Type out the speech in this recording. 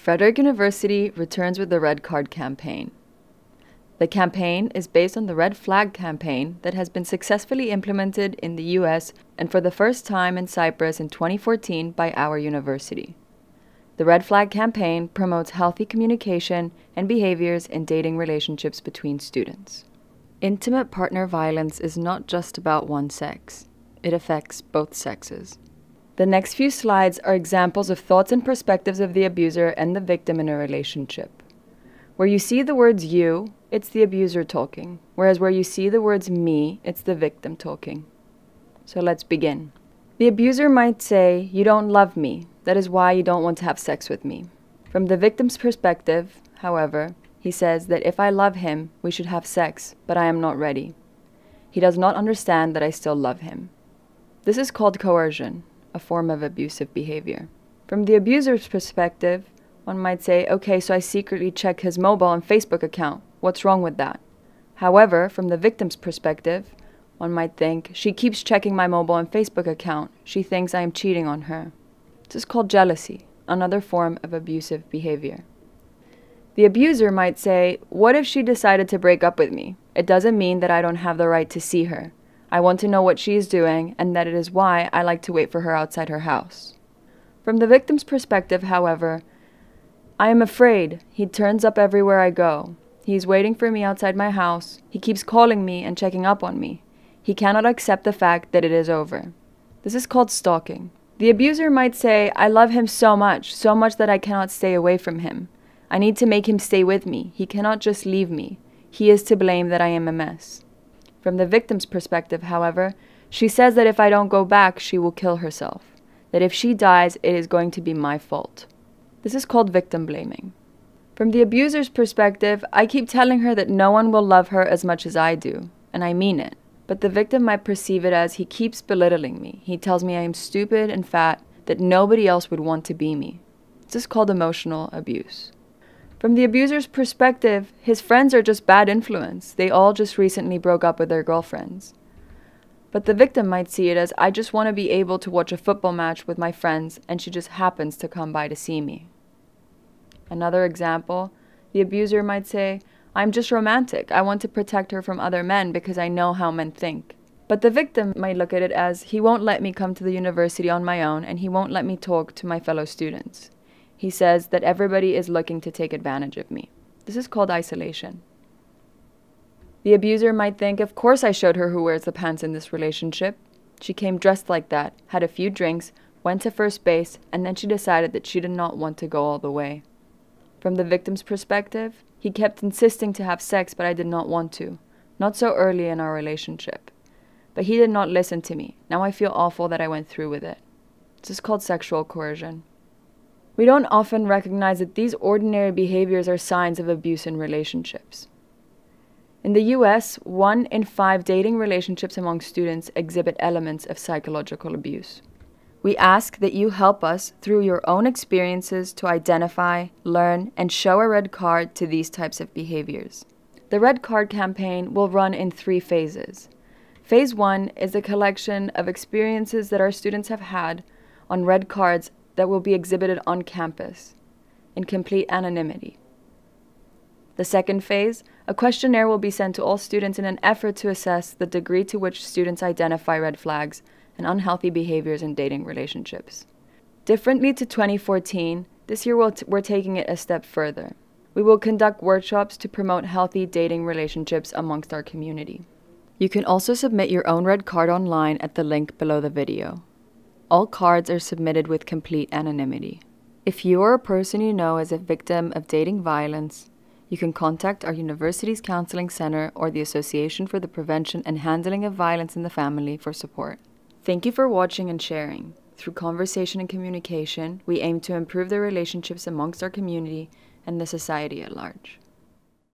Frederick University returns with the Red Card campaign. The campaign is based on the Red Flag campaign that has been successfully implemented in the US and for the first time in Cyprus in 2014 by our university. The Red Flag campaign promotes healthy communication and behaviors in dating relationships between students. Intimate partner violence is not just about one sex. It affects both sexes. The next few slides are examples of thoughts and perspectives of the abuser and the victim in a relationship. Where you see the words you, it's the abuser talking, whereas where you see the words me, it's the victim talking. So let's begin. The abuser might say, "You don't love me, that is why you don't want to have sex with me." From the victim's perspective, however, he says that if I love him, we should have sex, but I am not ready. He does not understand that I still love him. This is called coercion, a form of abusive behavior. From the abuser's perspective, one might say, okay, so I secretly check his mobile and Facebook account. What's wrong with that? However, from the victim's perspective, one might think, she keeps checking my mobile and Facebook account. She thinks I am cheating on her. This is called jealousy, another form of abusive behavior. The abuser might say, what if she decided to break up with me? It doesn't mean that I don't have the right to see her. I want to know what she is doing, and that it is why I like to wait for her outside her house. From the victim's perspective, however, I am afraid. He turns up everywhere I go. He is waiting for me outside my house. He keeps calling me and checking up on me. He cannot accept the fact that it is over. This is called stalking. The abuser might say, I love him so much that I cannot stay away from him. I need to make him stay with me. He cannot just leave me. He is to blame that I am a mess. From the victim's perspective, however, she says that if I don't go back, she will kill herself. That if she dies, it is going to be my fault. This is called victim blaming. From the abuser's perspective, I keep telling her that no one will love her as much as I do, and I mean it. But the victim might perceive it as he keeps belittling me. He tells me I am stupid and fat, that nobody else would want to be me. This is called emotional abuse. From the abuser's perspective, his friends are just bad influence. They all just recently broke up with their girlfriends. But the victim might see it as, I just want to be able to watch a football match with my friends, and she just happens to come by to see me. Another example, the abuser might say, I'm just romantic. I want to protect her from other men because I know how men think. But the victim might look at it as, he won't let me come to the university on my own, and he won't let me talk to my fellow students. He says that everybody is looking to take advantage of me. This is called isolation. The abuser might think, of course I showed her who wears the pants in this relationship. She came dressed like that, had a few drinks, went to first base, and then she decided that she did not want to go all the way. From the victim's perspective, he kept insisting to have sex, but I did not want to. Not so early in our relationship. But he did not listen to me. Now I feel awful that I went through with it. This is called sexual coercion. We don't often recognize that these ordinary behaviors are signs of abuse in relationships. In the US, 1 in 5 dating relationships among students exhibit elements of psychological abuse. We ask that you help us through your own experiences to identify, learn, and show a red card to these types of behaviors. The Red Card campaign will run in 3 phases. Phase 1 is a collection of experiences that our students have had on red cards that will be exhibited on campus in complete anonymity. The second phase, a questionnaire will be sent to all students in an effort to assess the degree to which students identify red flags and unhealthy behaviors in dating relationships. Differently to 2014, this year we're taking it a step further. We will conduct workshops to promote healthy dating relationships amongst our community. You can also submit your own red card online at the link below the video. All cards are submitted with complete anonymity. If you or a person you know is a victim of dating violence, you can contact our university's counseling center or the Association for the Prevention and Handling of Violence in the Family for support. Thank you for watching and sharing. Through conversation and communication, we aim to improve the relationships amongst our community and the society at large.